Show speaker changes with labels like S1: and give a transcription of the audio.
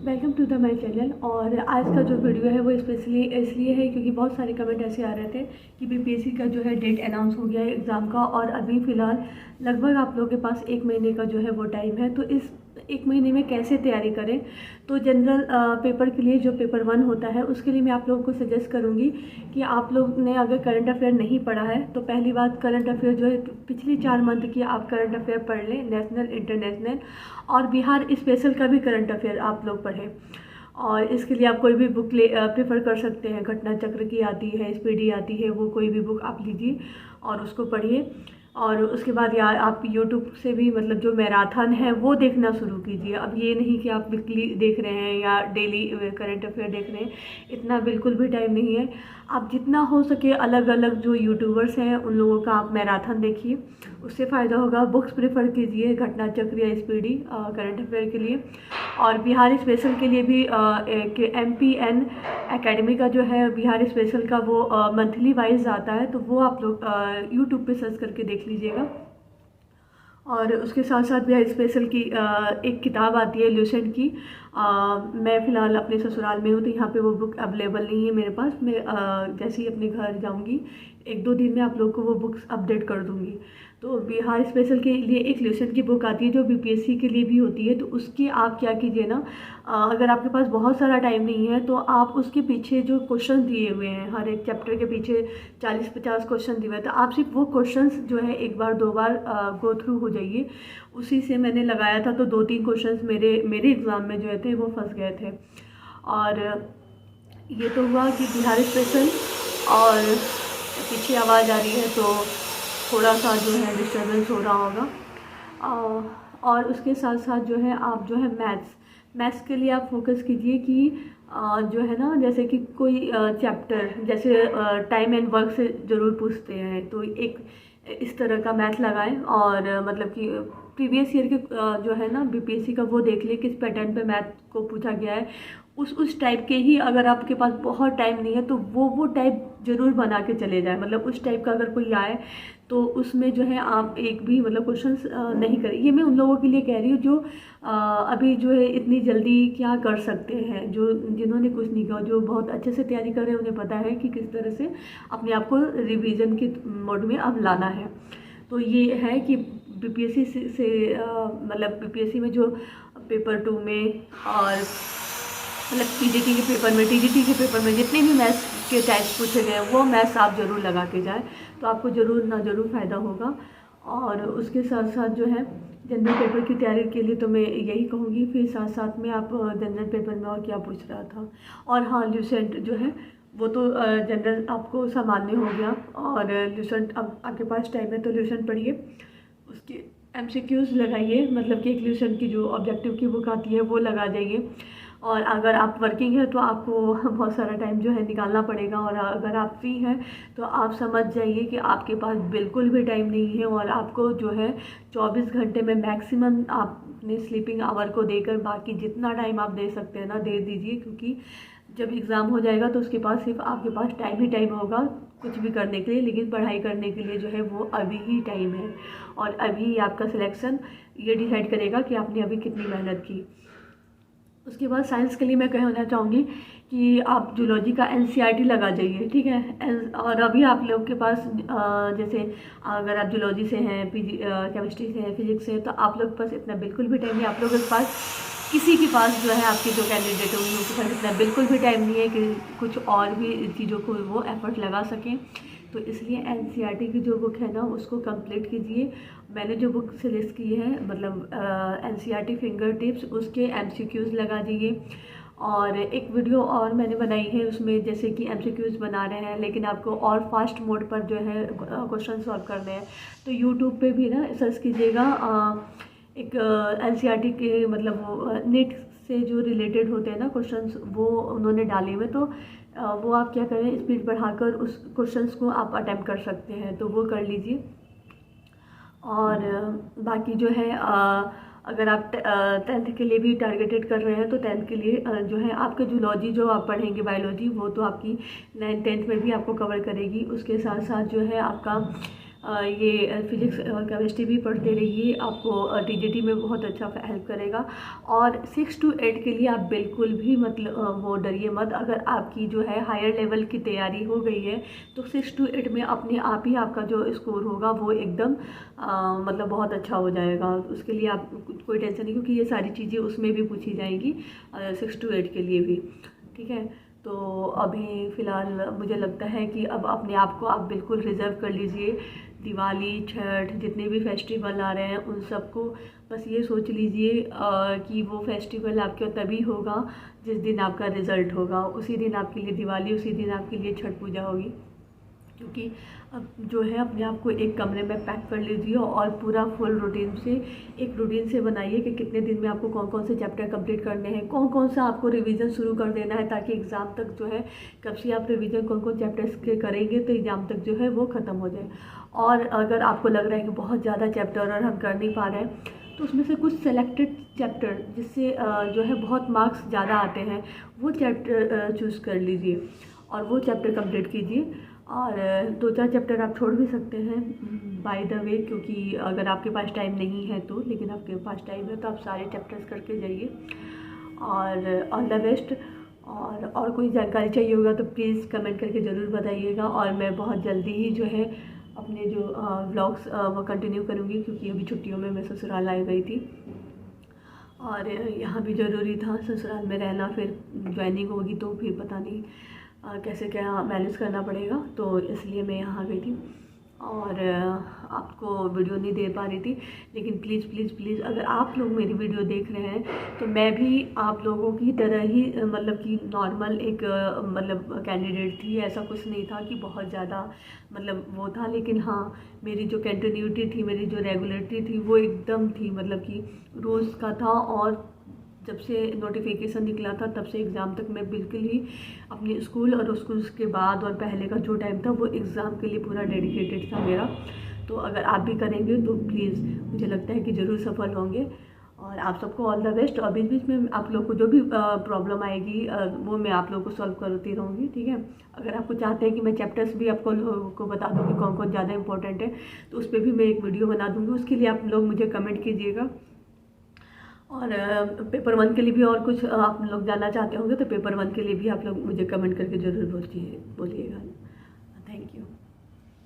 S1: Welcome to the my channel. और आज का जो वीडियो है वो स्पेशली इसलिए है क्योंकि बहुत सारे कमेंट ऐसे आ रहे थे कि बीपीएससी का जो है डेट अनाउंस हो गया है एग्ज़ाम का, और अभी फ़िलहाल लगभग आप लोगों के पास 1 महीने का जो है वो टाइम है। तो इस 1 महीने में कैसे तैयारी करें। तो जनरल पेपर के लिए जो पेपर 1 होता है उसके लिए मैं आप लोगों को सजेस्ट करूँगी कि आप लोग ने अगर करंट अफेयर नहीं पढ़ा है तो पहली बात करंट अफेयर जो है पिछली 4 मंथ की आप करंट अफेयर पढ़ लें, नेशनल, इंटरनेशनल और बिहार स्पेशल का भी करंट अफेयर आप लोग पढ़ें। और इसके लिए आप कोई भी बुक प्रेफर कर सकते हैं। घटना चक्र की आती है, स्पीडी आती है, वो कोई भी बुक आप लीजिए और उसको पढ़िए। और उसके बाद यार आप यूट्यूब से भी मतलब जो मैराथन है वो देखना शुरू कीजिए। अब ये नहीं कि आप वीकली देख रहे हैं या डेली करंट अफेयर देख रहे हैं, इतना बिल्कुल भी टाइम नहीं है। आप जितना हो सके अलग अलग जो यूट्यूबर्स हैं उन लोगों का आप मैराथन देखिए, उससे फ़ायदा होगा। बुक्स प्रेफर कीजिए घटना चक्र या स्पीडी करंट अफेयर के लिए। और बिहार स्पेशल के लिए भी एक MPN एकेडमी का जो है बिहार स्पेशल का वो मंथली वाइज आता है, तो वो आप लोग यूट्यूब पे सर्च करके देख लीजिएगा। और उसके साथ साथ बिहार स्पेशल की एक किताब आती है ल्यूसेंट की। मैं फ़िलहाल अपने ससुराल में हूँ तो यहाँ पे वो बुक अवेलेबल नहीं है मेरे पास। मैं जैसे ही अपने घर जाऊँगी 1-2 दिन में आप लोग को वो बुक्स अपडेट कर दूँगी। तो बिहार स्पेशल के लिए एक ल्यूसेंट की बुक आती है जो BPSC के लिए भी होती है। तो उसकी आप क्या कीजिए ना, अगर आपके पास बहुत सारा टाइम नहीं है तो आप उसके पीछे जो क्वेश्चन दिए हुए हैं, हर एक चैप्टर के पीछे 40-50 क्वेश्चन दिए हुए हैं, तो आप सिर्फ वो क्वेश्चंस जो है 1 बार 2 बार गो थ्रू हो जाइए। उसी से मैंने लगाया था तो 2-3 क्वेश्चंस मेरे एग्ज़ाम में जो थे वो फंस गए थे। और ये तो हुआ कि बिहार स्पेशल। और पीछे आवाज़ आ रही है तो थोड़ा सा जो है डिस्टर्बेंस हो रहा होगा। और उसके साथ साथ जो है आप जो है मैथ्स के लिए आप फोकस कीजिए कि जो है ना, जैसे कि कोई चैप्टर जैसे टाइम एंड वर्क से ज़रूर पूछते हैं, तो एक इस तरह का मैथ लगाएं। और मतलब कि प्रीवियस ईयर के जो है ना BPSC का वो देख लिए किस पैटर्न पे मैथ को पूछा गया है, उस टाइप के ही। अगर आपके पास बहुत टाइम नहीं है तो वो टाइप ज़रूर बना के चले जाए। मतलब उस टाइप का अगर कोई आए तो उसमें जो है आप एक भी मतलब क्वेश्चंस नहीं करें। ये मैं उन लोगों के लिए कह रही हूँ जो अभी जो है इतनी जल्दी क्या कर सकते हैं, जिन्होंने कुछ नहीं किया, जो बहुत अच्छे से तैयारी कर रहे हैं उन्हें पता है कि किस तरह से अपने आप को रिवीजन के मोड में अब लाना है। तो ये है कि BPSC से मतलब BPSC में जो पेपर 2 में और मतलब TGT के पेपर में, TGT के पेपर में जितने भी मैथ्स के टाइप्स पूछे गए हैं वो मैथ्स आप ज़रूर लगा के जाएँ, तो आपको ज़रूर ना ज़रूर फ़ायदा होगा। और उसके साथ साथ जो है जनरल पेपर की तैयारी के लिए तो मैं यही कहूँगी। फिर साथ साथ में आप जनरल पेपर में और क्या पूछ रहा था, और हाँ ल्यूसेंट जो है वो तो जनरल आपको सामान्य हो गया। और ल्यूसेंट अब आपके पास टाइम है तो ल्यूसेंट पढ़िए, उसके MCQs लगाइए। मतलब कि एक ल्यूसेंट की जो ऑब्जेक्टिव की बुक आती है वो लगा जाइए। और अगर आप वर्किंग है तो आपको बहुत सारा टाइम जो है निकालना पड़ेगा। और अगर आप फ्री हैं तो आप समझ जाइए कि आपके पास बिल्कुल भी टाइम नहीं है, और आपको जो है 24 घंटे में मैक्सिमम आप अपने स्लीपिंग आवर को देकर बाकी जितना टाइम आप दे सकते हैं ना दे दीजिए। क्योंकि जब एग्ज़ाम हो जाएगा तो उसके पास सिर्फ आपके पास टाइम ही टाइम होगा कुछ भी करने के लिए, लेकिन पढ़ाई करने के लिए जो है वो अभी ही टाइम है। और अभी आपका सिलेक्शन ये डिसाइड करेगा कि आपने अभी कितनी मेहनत की। उसके बाद साइंस के लिए मैं कहना चाहूँगी कि आप जूलॉजी का NCERT लगा जाइए, ठीक है। और अभी आप लोग के पास जैसे अगर आप जूलॉजी से हैं, केमिस्ट्री से हैं, फिजिक्स से हैं, तो आप लोग के पास इतना बिल्कुल भी टाइम नहीं। आप लोगों के पास किसी के पास जो है आपके जो कैंडिडेट होंगे उनके पास इतना बिल्कुल भी टाइम नहीं है कि कुछ और भी चीज़ों को वो एफर्ट लगा सकें। तो इसलिए NCERT की जो बुक है ना उसको कंप्लीट कीजिए। मैंने जो बुक सजेस्ट की है मतलब NCERT फिंगर टिप्स, उसके MCQs लगा दीजिए। और एक वीडियो और मैंने बनाई है उसमें जैसे कि MCQs बना रहे हैं लेकिन आपको और फास्ट मोड पर जो है क्वेश्चन सॉल्व करने हैं, तो यूट्यूब पे भी ना सर्च कीजिएगा। एक NCERT के मतलब वो नेट से जो रिलेटेड होते हैं ना क्वेश्चंस वो उन्होंने डाले हुए, तो वो आप क्या करें स्पीड बढ़ाकर उस क्वेश्चंस को आप अटेम्प्ट कर सकते हैं, तो वो कर लीजिए। और बाकी जो है अगर आप 10th के लिए भी टारगेटेड कर रहे हैं तो 10th के लिए जो है आपके जूलॉजी जो आप पढ़ेंगे बायोलॉजी वो तो आपकी 9th 10th में भी आपको कवर करेगी। उसके साथ साथ जो है आपका ये फिजिक्स और केमिस्ट्री भी पढ़ते रहिए, आपको टीजीटी में बहुत अच्छा हेल्प करेगा। और 6 to 8 के लिए आप बिल्कुल भी मतलब वो डरिए मत। अगर आपकी जो है हायर लेवल की तैयारी हो गई है तो 6 to 8 में अपने आप ही आपका जो स्कोर होगा वो एकदम मतलब बहुत अच्छा हो जाएगा। उसके लिए आप कोई टेंशन नहीं, क्योंकि ये सारी चीज़ें उसमें भी पूछी जाएंगी 6 to 8 के लिए भी, ठीक है। तो अभी फ़िलहाल मुझे लगता है कि अब अपने आप को आप बिल्कुल रिज़र्व कर लीजिए। दिवाली, छठ, जितने भी फेस्टिवल आ रहे हैं उन सबको बस ये सोच लीजिए कि वो फेस्टिवल आपके तभी होगा जिस दिन आपका रिज़ल्ट होगा। उसी दिन आपके लिए दिवाली, उसी दिन आपके लिए छठ पूजा होगी। क्योंकि अब जो है अपने आप को एक कमरे में पैक कर लीजिए और पूरा फुल रूटीन से एक रूटीन से बनाइए कि कितने दिन में आपको कौन कौन से चैप्टर कंप्लीट करने हैं, कौन कौन सा आपको रिवीजन शुरू कर देना है, ताकि एग्ज़ाम तक जो है कब से आप रिवीजन कौन कौन चैप्टर्स के करेंगे तो एग्ज़ाम तक जो है वो ख़त्म हो जाए। और अगर आपको लग रहा है कि बहुत ज़्यादा चैप्टर और हम कर नहीं पा रहे हैं तो उसमें से कुछ सेलेक्टेड चैप्टर जिससे जो है बहुत मार्क्स ज़्यादा आते हैं वो चैप्टर चूज़ कर लीजिए और वो चैप्टर कंप्लीट कीजिए। और 2-4 चैप्टर आप छोड़ भी सकते हैं बाय द वे, क्योंकि अगर आपके पास टाइम नहीं है तो, लेकिन आपके पास टाइम है तो आप सारे चैप्टर्स करके जाइए। और ऑल द बेस्ट। और कोई जानकारी चाहिए होगा तो प्लीज़ कमेंट करके ज़रूर बताइएगा। और मैं बहुत जल्दी ही जो है अपने जो व्लॉग्स वो कंटिन्यू करूँगी, क्योंकि अभी छुट्टियों में मैं ससुराल आई गई थी और यहाँ भी ज़रूरी था ससुराल में रहना। फिर ज्वाइनिंग होगी तो फिर पता नहीं कैसे क्या मैनेज करना पड़ेगा, तो इसलिए मैं यहाँ गई थी और आपको वीडियो नहीं दे पा रही थी। लेकिन प्लीज़ प्लीज़ प्लीज़ अगर आप लोग मेरी वीडियो देख रहे हैं तो मैं भी आप लोगों की तरह ही मतलब कि नॉर्मल एक मतलब कैंडिडेट थी। ऐसा कुछ नहीं था कि बहुत ज़्यादा मतलब वो था, लेकिन हाँ मेरी जो कंटिन्यूटी थी, मेरी जो रेगुलरिटी थी वो एकदम थी, मतलब कि रोज़ का था। और जब से नोटिफिकेशन निकला था तब से एग्ज़ाम तक मैं बिल्कुल ही अपने स्कूल और स्कूल के बाद और पहले का जो टाइम था वो एग्ज़ाम के लिए पूरा डेडिकेटेड था मेरा। तो अगर आप भी करेंगे तो प्लीज़ मुझे लगता है कि ज़रूर सफल होंगे। और आप सबको ऑल द बेस्ट। और बीच बीच में आप लोग को जो भी प्रॉब्लम आएगी वो मैं आप लोगों को सॉल्व करती रहूँगी, ठीक है। अगर आपको चाहते हैं कि मैं चैप्टर्स भी आपको लोगों को बता दूँ कि कौन कौन ज़्यादा इंपॉर्टेंट है तो उस पर भी मैं एक वीडियो बना दूँगी। उसके लिए आप लोग मुझे कमेंट कीजिएगा। और पेपर 1 के लिए भी और कुछ आप लोग जानना चाहते होंगे तो पेपर 1 के लिए भी आप लोग मुझे कमेंट करके ज़रूर बोलिएगा।